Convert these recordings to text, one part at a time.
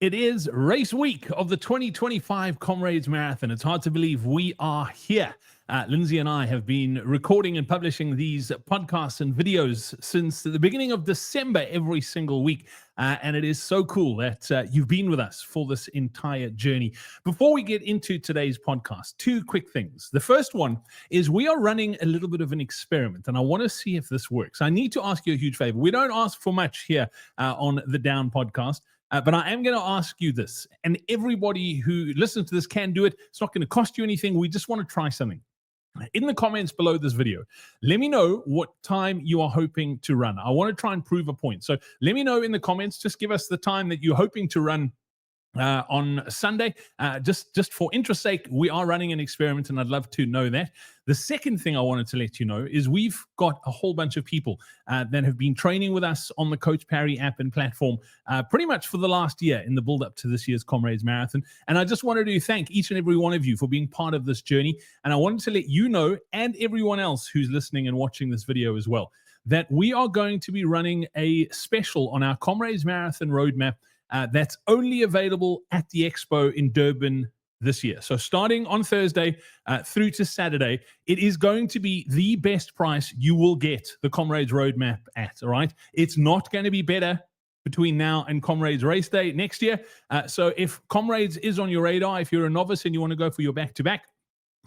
It is race week of the 2025 Comrades Marathon. It's hard to believe we are here. Lindsey and I have been recording and publishing these podcasts and videos since the beginning of December every single week. And it is so cool that you've been with us for this entire journey. Before we get into today's podcast, two quick things. The first one is we are running a little bit of an experiment, and I want to see if this works. I need to ask you a huge favor. We don't ask for much here on the Down podcast. But I am going to ask you this, and everybody who listens to this can do it. It's not going to cost you anything. We just want to try something. In the comments below this video, let me know what time you are hoping to run. I want to try and prove a point. So let me know in the comments. Just give us the time that you're hoping to run on Sunday. Just for interest sake, we are running an experiment, and I'd love to know that. The second thing I wanted to let you know is we've got a whole bunch of people that have been training with us on the Coach Parry app and platform pretty much for the last year in the build up to this year's Comrades Marathon. And I just wanted to thank each and every one of you for being part of this journey. And I wanted to let you know, and everyone else who's listening and watching this video as well, that we are going to be running a special on our Comrades Marathon roadmap that's only available at the Expo in Durban this year. So starting on Thursday through to Saturday, it is going to be the best price you will get the Comrades roadmap at, all right? It's not going to be better between now and Comrades Race Day next year. So if Comrades is on your radar, if you're a novice and you want to go for your back-to-back,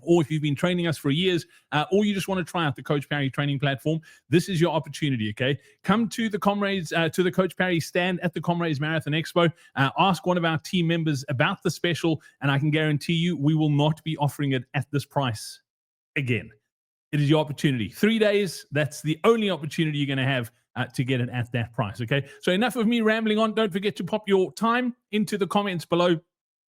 or if you've been training us for years, or you just want to try out the Coach Parry training platform, this is your opportunity, okay? Come to the Comrades, to the Coach Parry stand at the Comrades Marathon Expo, ask one of our team members about the special, and I can guarantee you we will not be offering it at this price again. It is your opportunity. 3 days, that's the only opportunity you're going to have to get it at that price, okay? So enough of me rambling on. Don't forget to pop your time into the comments below.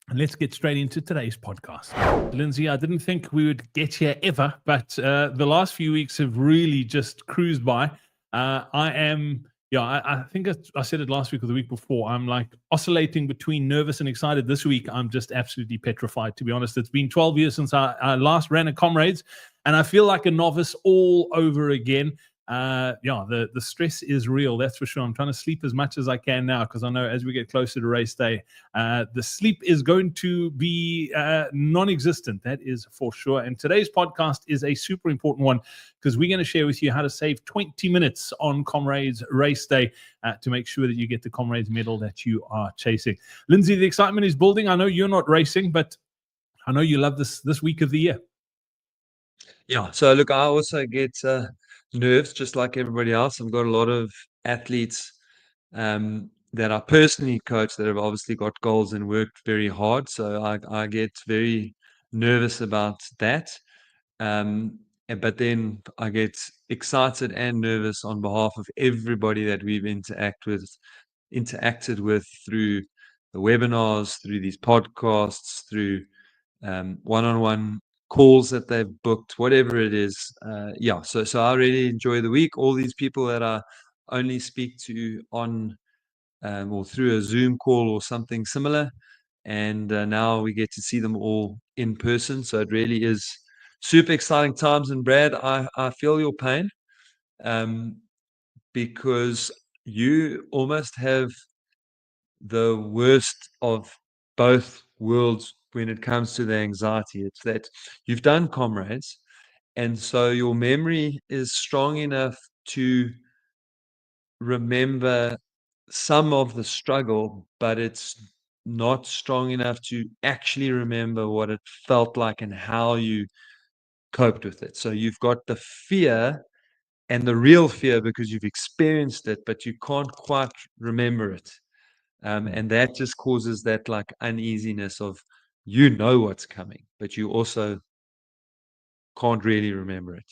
And let's get straight into today's podcast. Lindsey, I didn't think we would get here ever, but the last few weeks have really just cruised by. I think I said it last week or the week before. I'm like oscillating between nervous and excited. This week, I'm just absolutely petrified, to be honest. It's been 12 years since I last ran a Comrades, and I feel like a novice all over again. The stress is real, that's for sure. I'm trying to sleep as much as I can now, because I know as we get closer to race day, the sleep is going to be non-existent, that is for sure. And today's podcast is a super important one, because we're going to share with you how to save 20 minutes on Comrades Race Day to make sure that you get the Comrades medal that you are chasing. Lindsey, the excitement is building. I know you're not racing, but I know you love this week of the year. Yeah, so look, I also get nerves just like everybody else. I've got a lot of athletes that I personally coach that have obviously got goals and worked very hard. So I get very nervous about that. But then I get excited and nervous on behalf of everybody that we've interacted with through the webinars, through these podcasts, through one-on-one calls that they've booked, whatever it is. So I really enjoy the week. All these people that I only speak to on or through a Zoom call or something similar, and now we get to see them all in person. So it really is super exciting times. And Brad, I feel your pain because you almost have the worst of both worlds when it comes to the anxiety. It's that you've done Comrades, and so your memory is strong enough to remember some of the struggle, but it's not strong enough to actually remember what it felt like and how you coped with it. So you've got the fear and the real fear because you've experienced it, but you can't quite remember it. And that just causes that like uneasiness of, you know what's coming, but you also can't really remember it.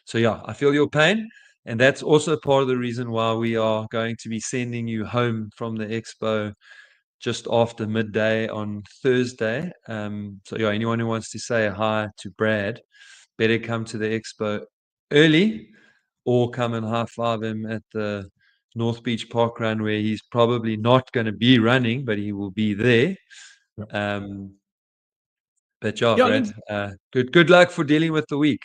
So yeah, I feel your pain. And that's also part of the reason why we are going to be sending you home from the expo just after midday on Thursday. So yeah, anyone who wants to say hi to Brad, better come to the expo early or come and high five him at the North Beach Park Run, where he's probably not going to be running, but he will be there. But yeah, Brad, good luck for dealing with the week.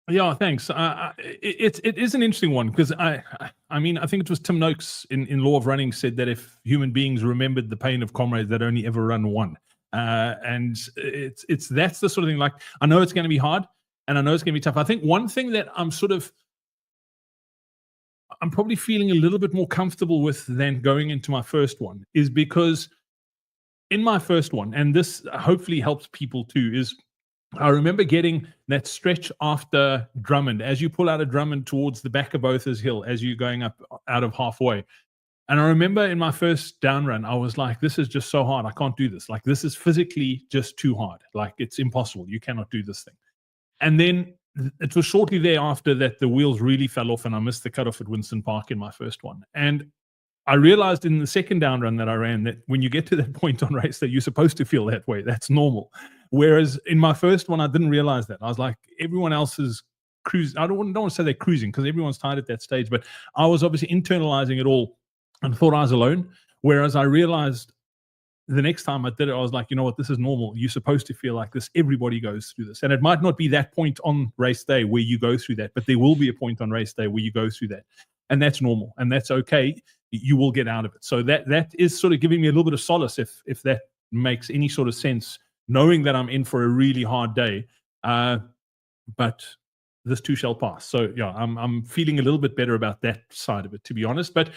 Yeah, thanks. It is an interesting one because I mean I think it was Tim Noakes in Law of Running said that if human beings remembered the pain of comrades, they'd only ever run one. And it's that's the sort of thing. Like I know it's going to be hard, and I know it's going to be tough. I think one thing that I'm probably feeling a little bit more comfortable with than going into my first one is because in my first one, and this hopefully helps people too, is I remember getting that stretch after Drummond, as you pull out of Drummond towards the back of Botha's Hill, as you're going up out of halfway. And I remember in my first down run, I was like, this is just so hard. I can't do this. Like, this is physically just too hard. Like, it's impossible. You cannot do this thing. And then it was shortly thereafter that the wheels really fell off and I missed the cutoff at Winston Park in my first one. And I realized in the second down run that I ran that when you get to that point on race day, you're supposed to feel that way. That's normal. Whereas in my first one, I didn't realize that. I was like, everyone else is cruising. I don't want to say they're cruising because everyone's tired at that stage, but I was obviously internalizing it all and thought I was alone. Whereas I realized the next time I did it, I was like, you know what, this is normal. You're supposed to feel like this. Everybody goes through this. And it might not be that point on race day where you go through that, but there will be a point on race day where you go through that. And that's normal. And that's okay. You will get out of it. So that is sort of giving me a little bit of solace if that makes any sort of sense, knowing that I'm in for a really hard day. But this too shall pass. So yeah, I'm feeling a little bit better about that side of it, to be honest. But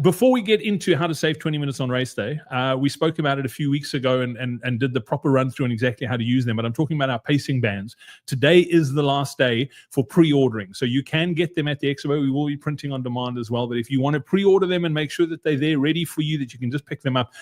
before we get into how to save 20 minutes on race day, we spoke about it a few weeks ago and did the proper run through on exactly how to use them. But I'm talking about our pacing bands. Today is the last day for pre-ordering. So you can get them at the expo. We will be printing on demand as well. But if you want to pre-order them and make sure that they're there ready for you, that you can just pick them up,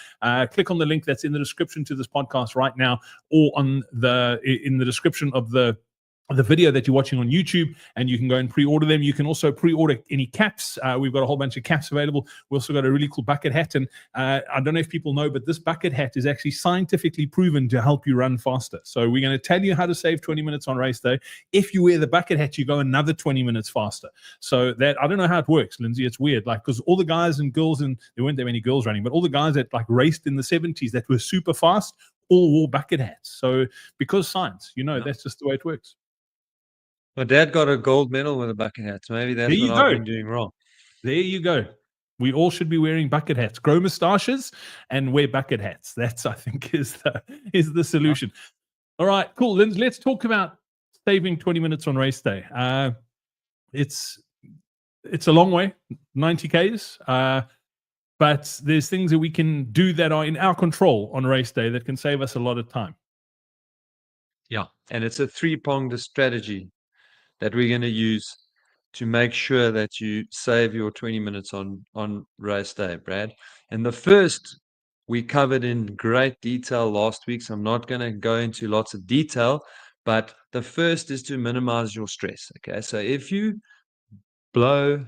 click on the link that's in the description to this podcast right now, or in the description of the video that you're watching on YouTube, and you can go and pre-order them. You can also pre-order any caps. We've got a whole bunch of caps available. We also got a really cool bucket hat, and I don't know if people know, but this bucket hat is actually scientifically proven to help you run faster. So we're going to tell you how to save 20 minutes on race day. If you wear the bucket hat, you go another 20 minutes faster. So that, I don't know how it works, Lindsey. It's weird, like, because all the guys and girls, and there weren't that many girls running, but all the guys that like raced in the 70s that were super fast all wore bucket hats. So because science, that's just the way it works. My dad got a gold medal with a bucket hat. So maybe that's what I've been doing wrong. There you go. We all should be wearing bucket hats. Grow moustaches and wear bucket hats. That's, I think, is the solution. All right, cool. Let's talk about saving 20 minutes on race day. It's a long way, 90 Ks. But there's things that we can do that are in our control on race day that can save us a lot of time. Yeah. And it's a three-pronged strategy that we're going to use to make sure that you save your 20 minutes on race day, Brad. And the first we covered in great detail last week, so I'm not going to go into lots of detail, but the first is to minimize your stress. Okay, so if you blow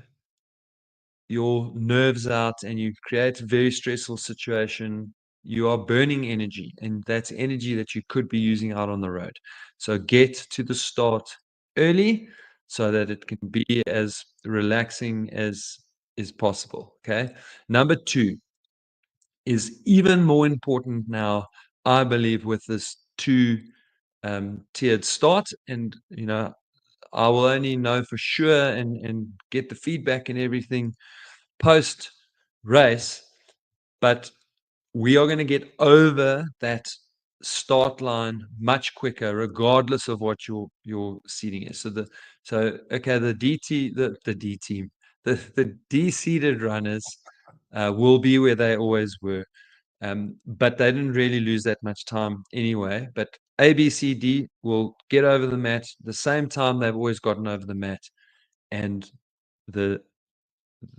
your nerves out and you create a very stressful situation, you are burning energy, and that's energy that you could be using out on the road. So get to the start early so that it can be as relaxing as is possible. Okay. Number two is even more important now, I believe, with this tiered start. And I will only know for sure and get the feedback and everything post race, but we are going to get over that start line much quicker, regardless of what your seating is. The D team, the de-seeded runners will be where they always were, but they didn't really lose that much time anyway. But A, B, C, D will get over the mat the same time they've always gotten over the mat, and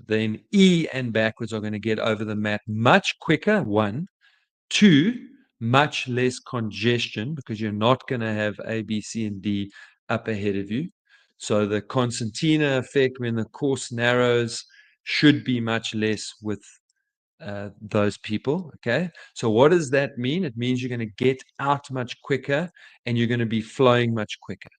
then E and backwards are going to get over the mat much quicker. One. Two, much less congestion because you're not going to have A, B, C, and D up ahead of you. So the concertina effect when the course narrows should be much less with those people. Okay. So what does that mean? It means you're going to get out much quicker and you're going to be flowing much quicker.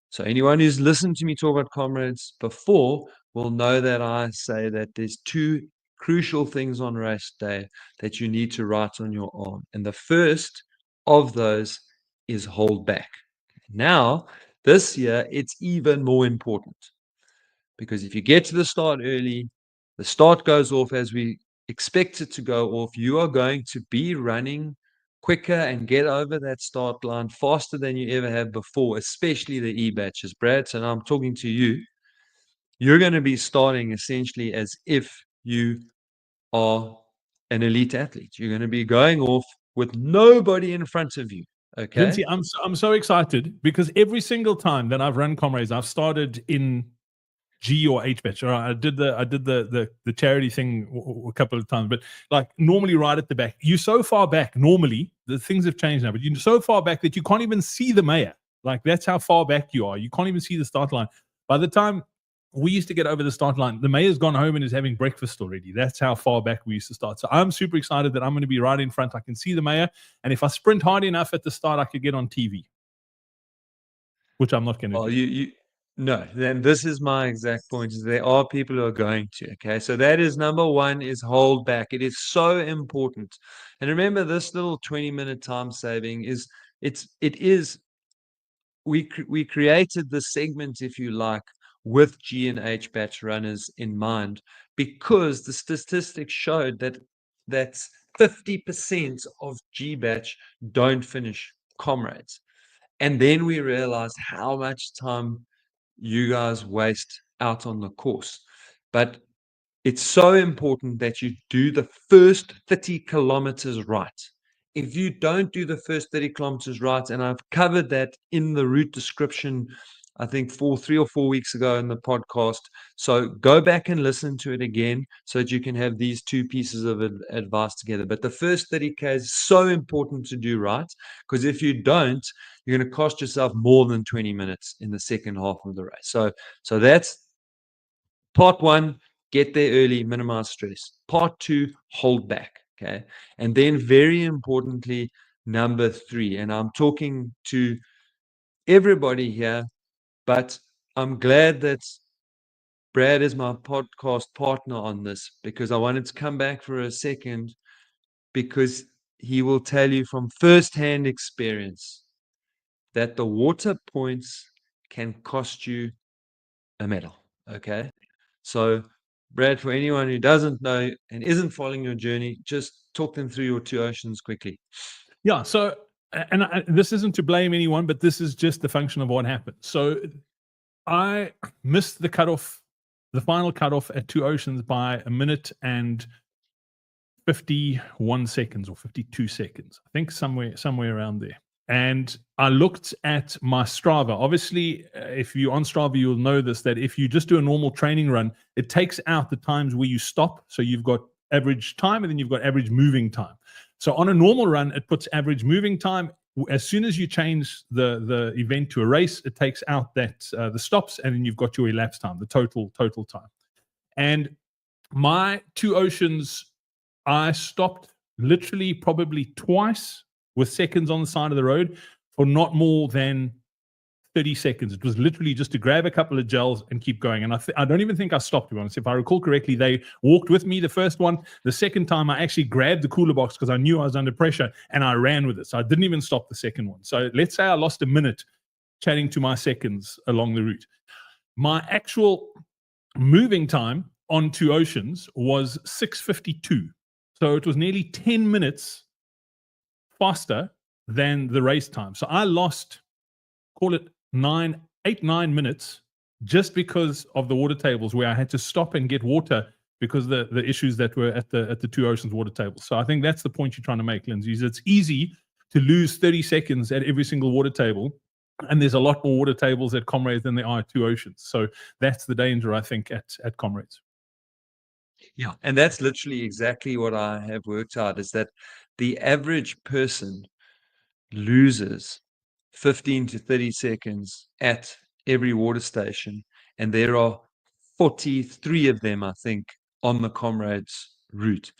So anyone who's listened to me talk about Comrades before will know that I say that there's two crucial things on race day that you need to write on your arm. And the first of those is hold back. Now, This year, it's even more important because if you get to the start early, the start goes off as we expect it to go off. You are going to be running quicker and get over that start line faster than you ever have before, especially the e-batches, Brad. So now I'm talking to you. You're going to be starting essentially as if you are an elite athlete. You're going to be going off with nobody in front of you. Okay. Lindsey, I'm so excited because every single time that I've run Comrades, I've started in G or H batch. All right, I did the charity thing a couple of times, but like normally right at the back. You're so far back. Normally, the things have changed now, but you're so far back that you can't even see the mayor. Like that's how far back you are. You can't even see the start line. By the time we used to get over the start line, the mayor's gone home and is having breakfast already. That's how far back we used to start. So I'm super excited that I'm going to be right in front. I can see the mayor, and if I sprint hard enough at the start, I could get on TV, which I'm not going to Well, do. no, then this is my exact point is there are people who are going to, okay? So that is number one is hold back. It is so important. And remember this little 20-minute time saving we created this segment, if you like, with G and H batch runners in mind, because the statistics showed that 50% of G batch don't finish Comrades. And then we realized how much time you guys waste out on the course. But it's so important that you do the first 30 kilometers right. If you don't do the first 30 kilometers right, and I've covered that in the route description, I think 3 or 4 weeks ago in the podcast. So go back and listen to it again so that you can have these two pieces of advice together. But the first 30K is so important to do right, because if you don't, you're going to cost yourself more than 20 minutes in the second half of the race. So that's part one, get there early, minimize stress. Part two, hold back. Okay. And then, very importantly, number three, and I'm talking to everybody here, but I'm glad that Brad is my podcast partner on this because I wanted to come back for a second because he will tell you from firsthand experience that the water points can cost you a medal. Okay. So, Brad, for anyone who doesn't know and isn't following your journey, just talk them through your two oceans quickly. Yeah. So, and this isn't to blame anyone, but this is just the function of what happened. So, I missed the cutoff, the final cutoff at Two Oceans by a minute and 51 seconds or 52 seconds. I think somewhere around there. And I looked at my Strava. Obviously, if you're on Strava, you'll know this, that if you just do a normal training run, it takes out the times where you stop. So you've got average time and then you've got average moving time. So on a normal run, it puts average moving time. As soon as you change the event to a race, it takes out that the stops, and then you've got your elapsed time, the total time. And my Two Oceans, I stopped literally probably twice with seconds on the side of the road for not more than 30 seconds. It was literally just to grab a couple of gels and keep going. And I don't even think I stopped, to be honest. If I recall correctly, they walked with me the first one. The second time, I actually grabbed the cooler box because I knew I was under pressure and I ran with it. So I didn't even stop the second one. So let's say I lost a minute chatting to my seconds along the route. My actual moving time on Two Oceans was 6:52. So it was nearly 10 minutes faster than the race time. So I lost, call it 9 minutes just because of the water tables, where I had to stop and get water because the issues that were at the Two Oceans water tables. So I think that's the point you're trying to make, Lindsey, is it's easy to lose 30 seconds at every single water table. And there's a lot more water tables at Comrades than there are at Two Oceans. So that's the danger, I think, at Comrades. Yeah. And that's literally exactly what I have worked out is that the average person loses 15 to 30 seconds at every water station. And there are 43 of them, I think, on the Comrades route.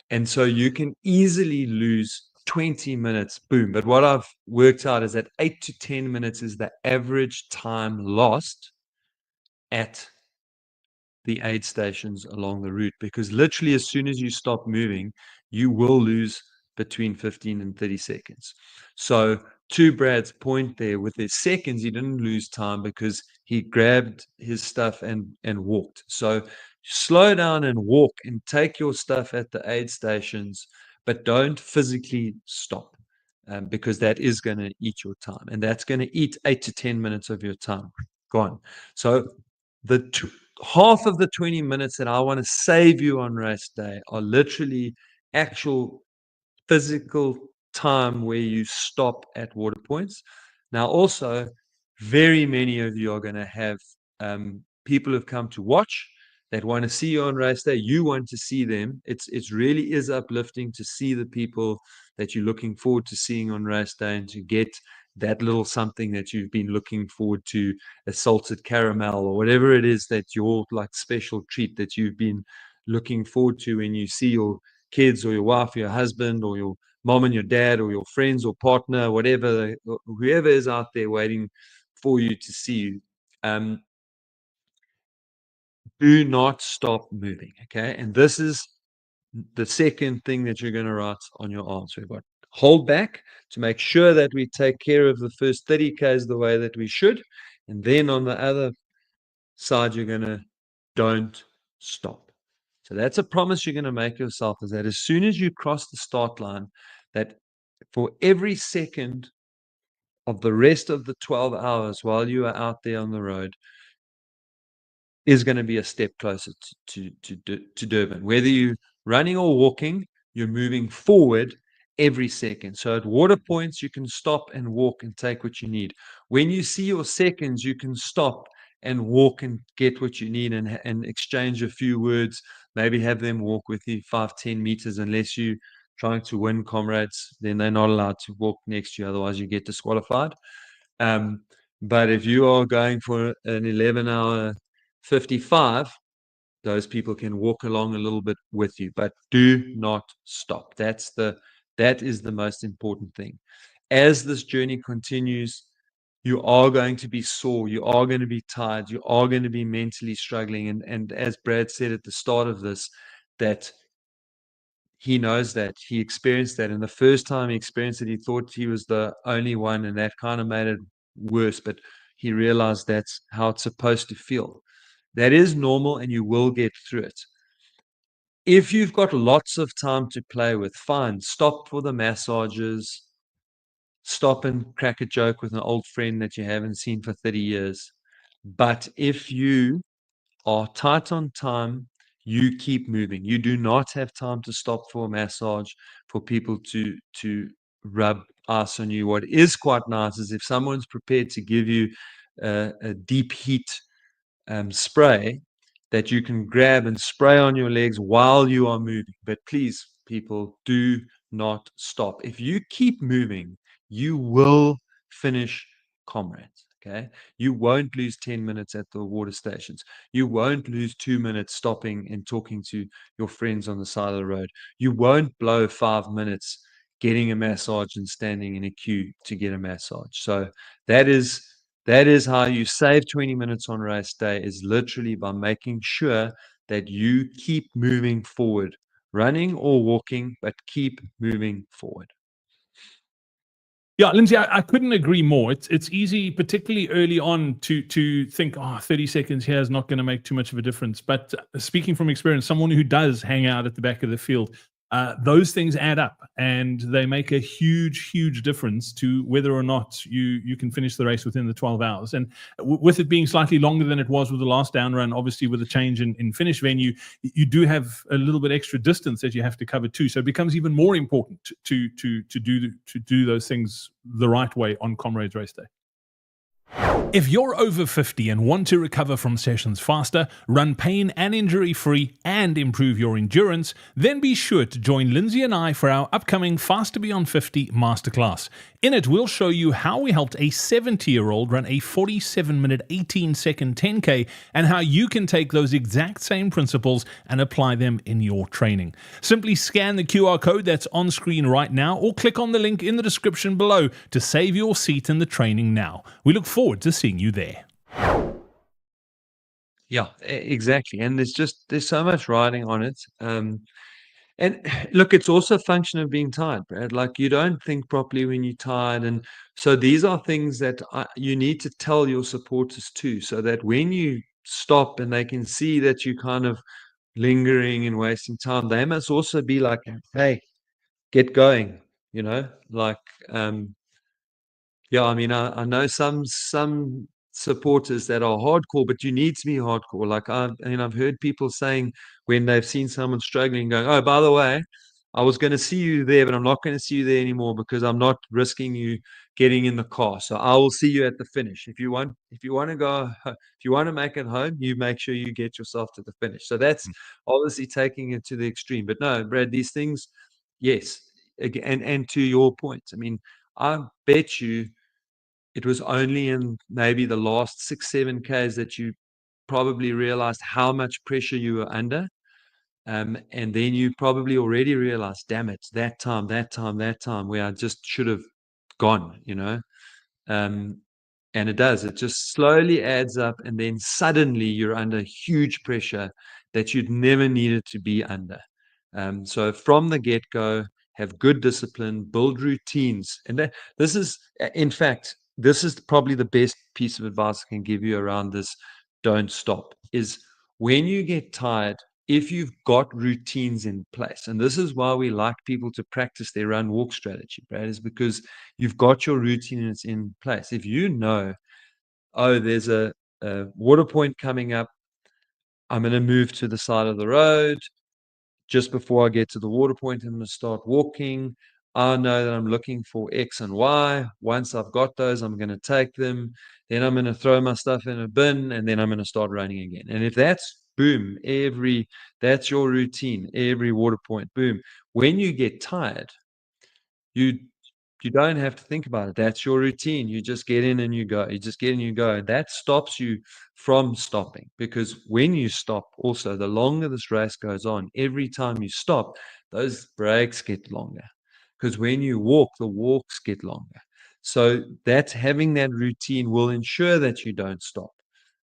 And so you can easily lose 20 minutes, boom. But what I've worked out is that 8 to 10 minutes is the average time lost at the aid stations along the route, because literally as soon as you stop moving, you will lose between 15 and 30 seconds. So to Brad's point there, with his seconds, he didn't lose time because he grabbed his stuff and walked. So slow down and walk and take your stuff at the aid stations, but don't physically stop, because that is going to eat your time, and that's going to eat 8 to 10 minutes of your time gone. So the half of the 20 minutes that I want to save you on race day are literally actual physical time where you stop at water points. Now, also, very many of you are going to have people who've come to watch that want to see you on race day. You want to see them. It's really is uplifting to see the people that you're looking forward to seeing on race day, and to get that little something that you've been looking forward to, a salted caramel or whatever it is, that your like special treat that you've been looking forward to when you see your kids or your wife or your husband or your mom and your dad or your friends or partner, whatever, whoever is out there waiting for you to see you. Do not stop moving. Okay. And this is the second thing that you're going to write on your arms. We've got hold back to make sure that we take care of the first 30 Ks the way that we should. And then on the other side, you're going to don't stop. So that's a promise you're going to make yourself, is that as soon as you cross the start line, that for every second of the rest of the 12 hours while you are out there on the road is going to be a step closer to Durban. Whether you're running or walking, you're moving forward every second. So at water points, you can stop and walk and take what you need. When you see your seconds, you can stop and walk and get what you need, and exchange a few words, maybe have them walk with you 5-10 meters, unless you're trying to win comrades, then they're not allowed to walk next to you, otherwise you get disqualified. But if you are going for an 11-hour 55, those people can walk along a little bit with you, but do not stop. That is the most important thing. As this journey continues, you are going to be sore, you are going to be tired, you are going to be mentally struggling. And as Brad said at the start of this, that he knows that, he experienced that. And the first time he experienced it, he thought he was the only one, and that kind of made it worse. But he realized that's how it's supposed to feel. That is normal, and you will get through it. If you've got lots of time to play with, fine, stop for the massages, stop and crack a joke with an old friend that you haven't seen for 30 years. But if you are tight on time, you keep moving. You do not have time to stop for a massage, for people to rub ice on you. What is quite nice is if someone's prepared to give you a deep heat spray that you can grab and spray on your legs while you are moving. But please, people, do not stop. If you keep moving, you will finish Comrades. Okay. You won't lose 10 minutes at the water stations. You won't lose 2 minutes stopping and talking to your friends on the side of the road. You won't blow 5 minutes getting a massage and standing in a queue to get a massage. So that is how you save 20 minutes on race day, is literally by making sure that you keep moving forward, running or walking, but keep moving forward. Yeah, Lindsey, I couldn't agree more. It's easy, particularly early on, to think, 30 seconds here is not going to make too much of a difference. But speaking from experience, someone who does hang out at the back of the field, those things add up, and they make a huge, huge difference to whether or not you can finish the race within the 12 hours. And with it being slightly longer than it was with the last down run, obviously with the change in finish venue, you do have a little bit extra distance that you have to cover too. So it becomes even more important to do those things the right way on Comrades Race Day. If you're over 50 and want to recover from sessions faster, run pain and injury free, and improve your endurance, then be sure to join Lindsey and I for our upcoming Faster Beyond 50 Masterclass. In it, we'll show you how we helped a 70-year-old run a 47-minute, 18-second 10K, and how you can take those exact same principles and apply them in your training. Simply scan the QR code that's on screen right now, or click on the link in the description below to save your seat in the training now. We look forward to seeing you there. Yeah, exactly. And there's so much riding on it. And look, it's also a function of being tired, Brad. Like, you don't think properly when you're tired. And so these are things that you need to tell your supporters too, so that when you stop and they can see that you kind of lingering and wasting time, they must also be like, hey, get going, like, yeah, I mean, I know some supporters that are hardcore, but you need to be hardcore. Like, I've heard people saying when they've seen someone struggling, going, "Oh, by the way, I was going to see you there, but I'm not going to see you there anymore because I'm not risking you getting in the car. So I will see you at the finish. If you want to go, if you want to make it home, you make sure you get yourself to the finish." So that's obviously taking it to the extreme. But no, Brad, these things, yes, and to your point, I mean, I bet you it was only in maybe the last 6, 7 Ks that you probably realized how much pressure you were under. And then you probably already realized, damn it, that time where I just should have gone. Um, and it does. It just slowly adds up. And then suddenly you're under huge pressure that you'd never needed to be under. So from the get-go, have good discipline, build routines. And this is, in fact, this is probably the best piece of advice I can give you around this. Don't stop. Is when you get tired, if you've got routines in place, and this is why we like people to practice their run walk strategy, Brad, is because you've got your routine and it's in place. If you know, oh, there's a water point coming up, I'm going to move to the side of the road. Just before I get to the water point, I'm going to start walking. I know that I'm looking for X and Y. Once I've got those, I'm going to take them. Then I'm going to throw my stuff in a bin, and then I'm going to start running again. And if that's boom, that's your routine, every water point, boom. When you get tired, you don't have to think about it. That's your routine. You just get in and you go. You just get in and you go. And that stops you from stopping, because when you stop, also, the longer this race goes on, every time you stop, those breaks get longer. Because when you walk, the walks get longer. So that having that routine will ensure that you don't stop.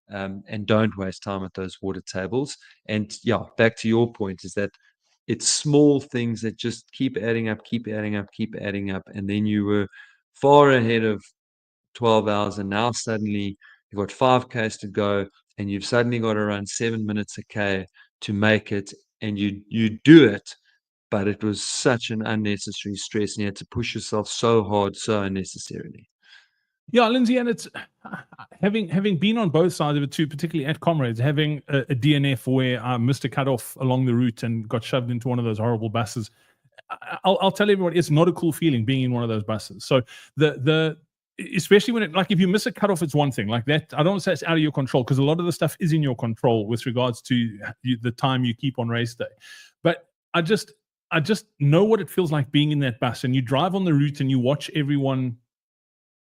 And don't waste time at those water tables. And yeah, back to your point, is that it's small things that just keep adding up, keep adding up, keep adding up. And then you were far ahead of 12 hours. And now suddenly you've got 5Ks to go, and you've suddenly got to run 7 minutes a K to make it. And you do it, but it was such an unnecessary stress, and you had to push yourself so hard, so unnecessarily. Yeah, Lindsey, and it's having been on both sides of it too, particularly at Comrades, having a DNF where I missed a cutoff along the route and got shoved into one of those horrible buses. I'll tell everyone, it's not a cool feeling being in one of those buses. So the especially when if you miss a cutoff, it's one thing like that. I don't want to say it's out of your control, because a lot of the stuff is in your control with regards to the time you keep on race day. But I just know what it feels like being in that bus, and you drive on the route and you watch everyone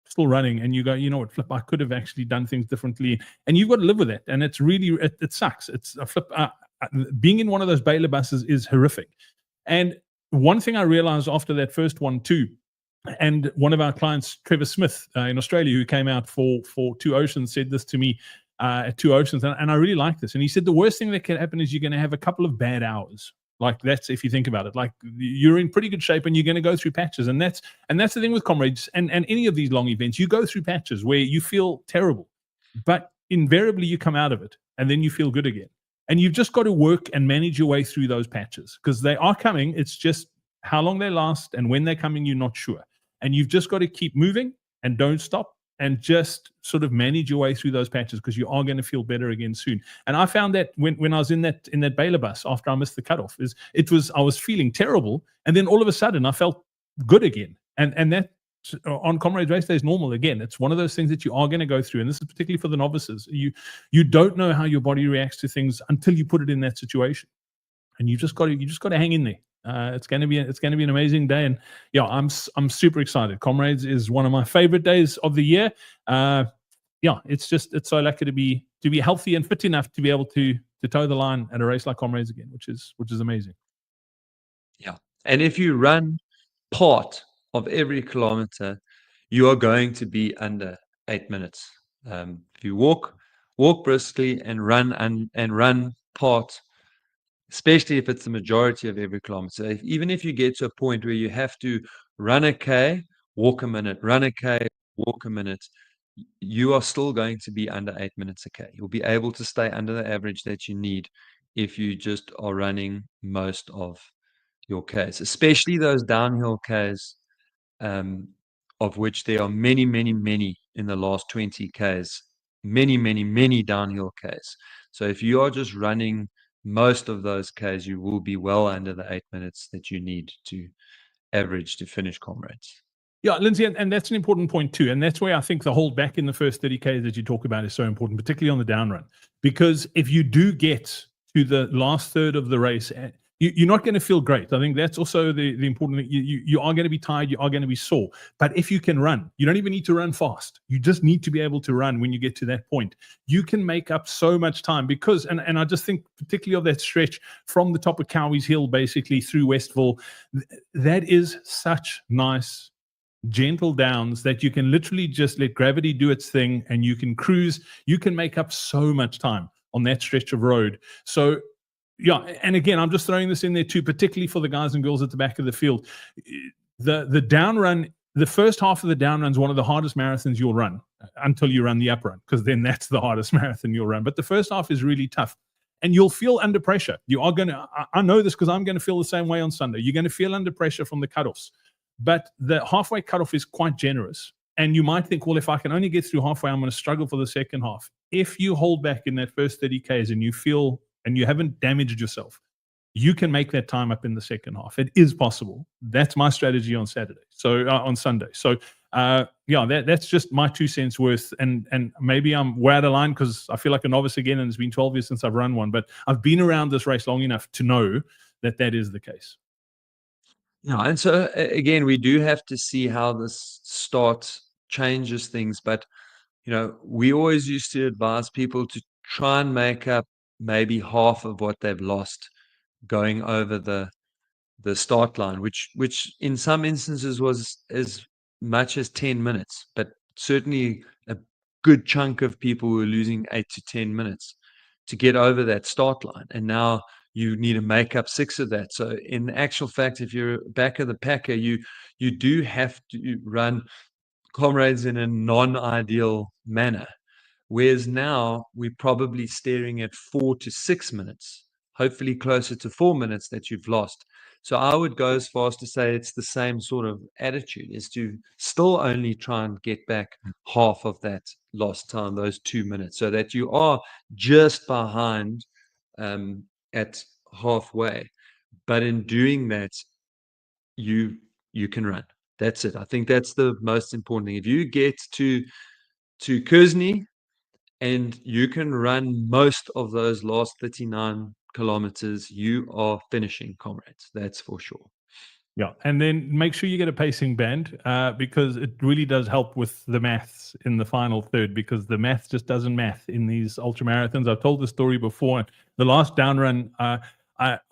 still running, and you go, you know what, flip, I could have actually done things differently, and you've got to live with it. And it's really, it sucks. It's a flip. Being in one of those Baylor buses is horrific. And one thing I realized after that first one too, and one of our clients, Trevor Smith in Australia, who came out for Two Oceans, said this to me at Two Oceans, and I really like this. And he said the worst thing that can happen is you're going to have a couple of bad hours. Like, that's, if you think about it, like, you're in pretty good shape and you're going to go through patches. And that's the thing with Comrades and any of these long events. You go through patches where you feel terrible, but invariably you come out of it and then you feel good again. And you've just got to work and manage your way through those patches, because they are coming. It's just how long they last, and when they're coming, you're not sure. And you've just got to keep moving and don't stop, and just sort of manage your way through those patches, because you are going to feel better again soon. And I found that when I was in that Baylor bus after I missed the cutoff, I was feeling terrible, and then all of a sudden I felt good again. And that on Comrades Race Day is normal again. It's one of those things that you are going to go through, and this is particularly for the novices. You don't know how your body reacts to things until you put it in that situation, and you just got to hang in there. It's going to be an amazing day, and yeah, I'm super excited. Comrades is one of my favorite days of the year. Yeah, it's so lucky to be healthy and fit enough to be able to toe the line at a race like Comrades again, which is amazing. Yeah, and if you run part of every kilometer, you are going to be under 8 minutes. If you walk briskly and run part especially if it's the majority of every kilometer. So even if you get to a point where you have to run a K, walk a minute, run a K, walk a minute, you are still going to be under 8 minutes a K. You'll be able to stay under the average that you need if you just are running most of your Ks, especially those downhill Ks, of which there are many, many, many in the last 20 Ks, many, many, many downhill Ks. So if you are just running most of those Ks, you will be well under the 8 minutes that you need to average to finish Comrades. Yeah, Lindsey, and that's an important point too. And that's where I think the hold back in the first 30K that you talk about is so important, particularly on the down run. Because if you do get to the last third of the race, you're not going to feel great. I think that's also the important thing. You are going to be tired. You are going to be sore. But if you can run, you don't even need to run fast. You just need to be able to run when you get to that point. You can make up so much time because, and I just think particularly of that stretch from the top of Cowie's Hill, basically through Westville, that is such nice gentle downs that you can literally just let gravity do its thing and you can cruise. You can make up so much time on that stretch of road. So yeah, and again, I'm just throwing this in there too, particularly for the guys and girls at the back of the field. The down run, the first half of the down run is one of the hardest marathons you'll run until you run the up run, because then that's the hardest marathon you'll run. But the first half is really tough. And you'll feel under pressure. You are going to, I know this because I'm going to feel the same way on Sunday. You're going to feel under pressure from the cutoffs. But the halfway cutoff is quite generous. And you might think, well, if I can only get through halfway, I'm going to struggle for the second half. If you hold back in that first 30Ks and you feel, and you haven't damaged yourself, you can make that time up in the second half. It is possible. That's my strategy on Saturday. So on Sunday. So yeah, that's just my 2 cents worth. And maybe I'm way out of line because I feel like a novice again, and it's been 12 years since I've run one. But I've been around this race long enough to know that that is the case. Yeah, and so again, we do have to see how this start changes things. But we always used to advise people to try and make up maybe half of what they've lost going over the start line, which in some instances was as much as 10 minutes, but certainly a good chunk of people were losing 8 to 10 minutes to get over that start line. And now you need to make up 6 of that. So in actual fact, if you're back of the packer, you do have to run Comrades in a non-ideal manner. Whereas now we're probably staring at 4 to 6 minutes, hopefully closer to 4 minutes that you've lost. So I would go as far as to say it's the same sort of attitude, is to still only try and get back half of that lost time, those 2 minutes, so that you are just behind at halfway. But in doing that, you can run. That's it. I think that's the most important thing. If you get to Kersney and you can run most of those last 39 kilometers, you are finishing Comrades. That's for sure. Yeah, and then make sure you get a pacing band because it really does help with the maths in the final third, because the math just doesn't math in these ultra marathons. I've told the story before. The last down run, I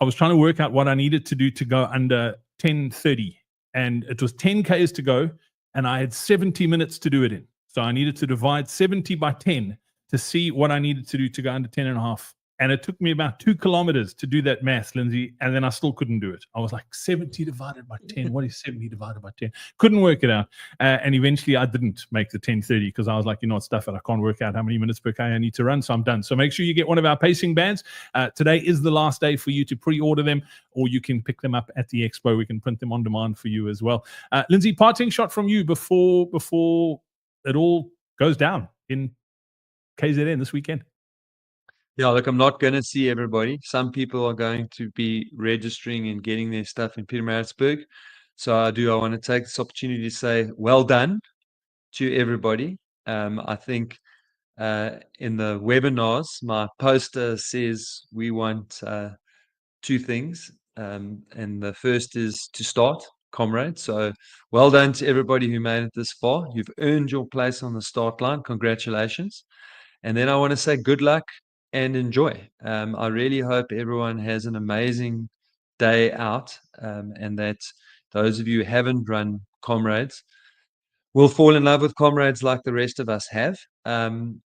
was trying to work out what I needed to do to go under 10:30, and it was 10 Ks to go, and I had 70 minutes to do it in. So I needed to divide 70 by 10 to see what I needed to do to go under 10 and a half. And it took me about 2 kilometers to do that math, Lindsey, and then I still couldn't do it. I was like, 70 divided by 10. What is 70 divided by 10? Couldn't work it out. And eventually I didn't make the 10:30 because I was like, stuff it. I can't work out how many minutes per K I need to run, so I'm done. So make sure you get one of our pacing bands. Today is the last day for you to pre-order them, or you can pick them up at the expo. We can print them on demand for you as well. Lindsey, parting shot from you before it all goes down in KZN this weekend. Yeah, look, I'm not going to see everybody. Some people are going to be registering and getting their stuff in Pietermaritzburg. So I want to take this opportunity to say well done to everybody. I think in the webinars, my poster says we want 2 things. And the first is to start, Comrades. So well done to everybody who made it this far. You've earned your place on the start line. Congratulations. And then I want to say good luck and enjoy. I really hope everyone has an amazing day out, and that those of you who haven't run Comrades will fall in love with Comrades like the rest of us have. And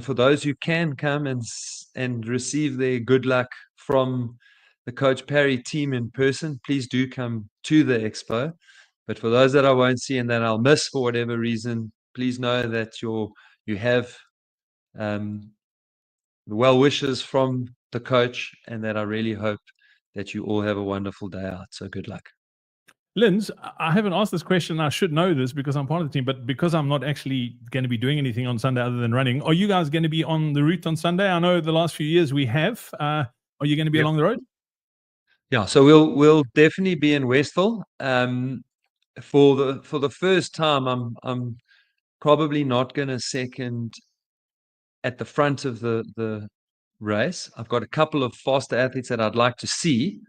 for those who can come and receive their good luck from the Coach Parry team in person, please do come to the expo. But for those that I won't see and that I'll miss for whatever reason, please know that you have the well wishes from the coach, and that I really hope that you all have a wonderful day out. So good luck. Linz, I haven't asked this question. I should know this because I'm part of the team, but because I'm not actually going to be doing anything on Sunday other than running, are you guys going to be on the route on Sunday? I know the last few years we have. Are you going to be along the road? Yeah, so we'll definitely be in Westville. For the first time, I'm probably not going to second at the front of the race. I've got a couple of faster athletes that I'd like to see.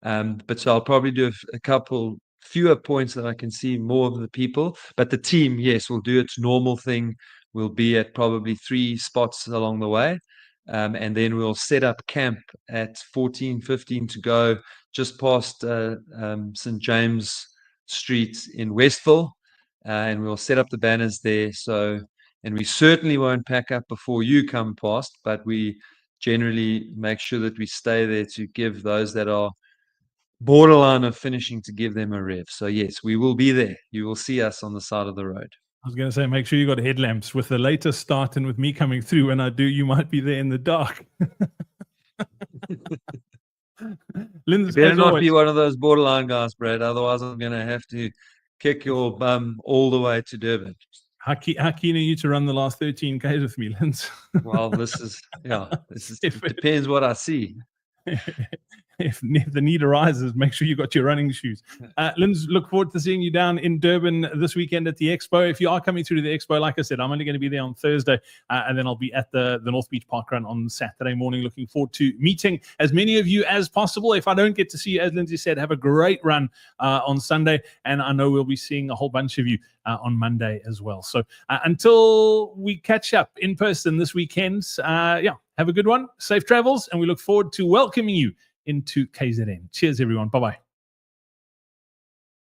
But so I'll probably do a couple fewer points that I can see more of the people. But the team, yes, will do its normal thing. We'll be at probably 3 spots along the way. And then we'll set up camp at 14:15 to go, just past St. James Street in Westville. And we'll set up the banners there. And we certainly won't pack up before you come past, but we generally make sure that we stay there to give those that are borderline of finishing to give them a rev. So yes, we will be there. You will see us on the side of the road. I was going to say, make sure you got headlamps. With the latest start and with me coming through, when I do, you might be there in the dark. Lindsey, you better not be one of those borderline guys, Brad. Otherwise, I'm going to have to kick your bum all the way to Durban. How keen are you to run the last 13 Ks with me, Linz? Well, it depends what I see. If the need arises, make sure you got your running shoes. Linz, look forward to seeing you down in Durban this weekend at the expo. If you are coming through to the expo, like I said, I'm only going to be there on Thursday, and then I'll be at the North Beach Park Run on Saturday morning. Looking forward to meeting as many of you as possible. If I don't get to see you, as Lindsey said, have a great run on Sunday, and I know we'll be seeing a whole bunch of you on Monday as well. So until we catch up in person this weekend, have a good one, safe travels, and we look forward to welcoming you into KZN. Cheers, everyone. Bye-bye.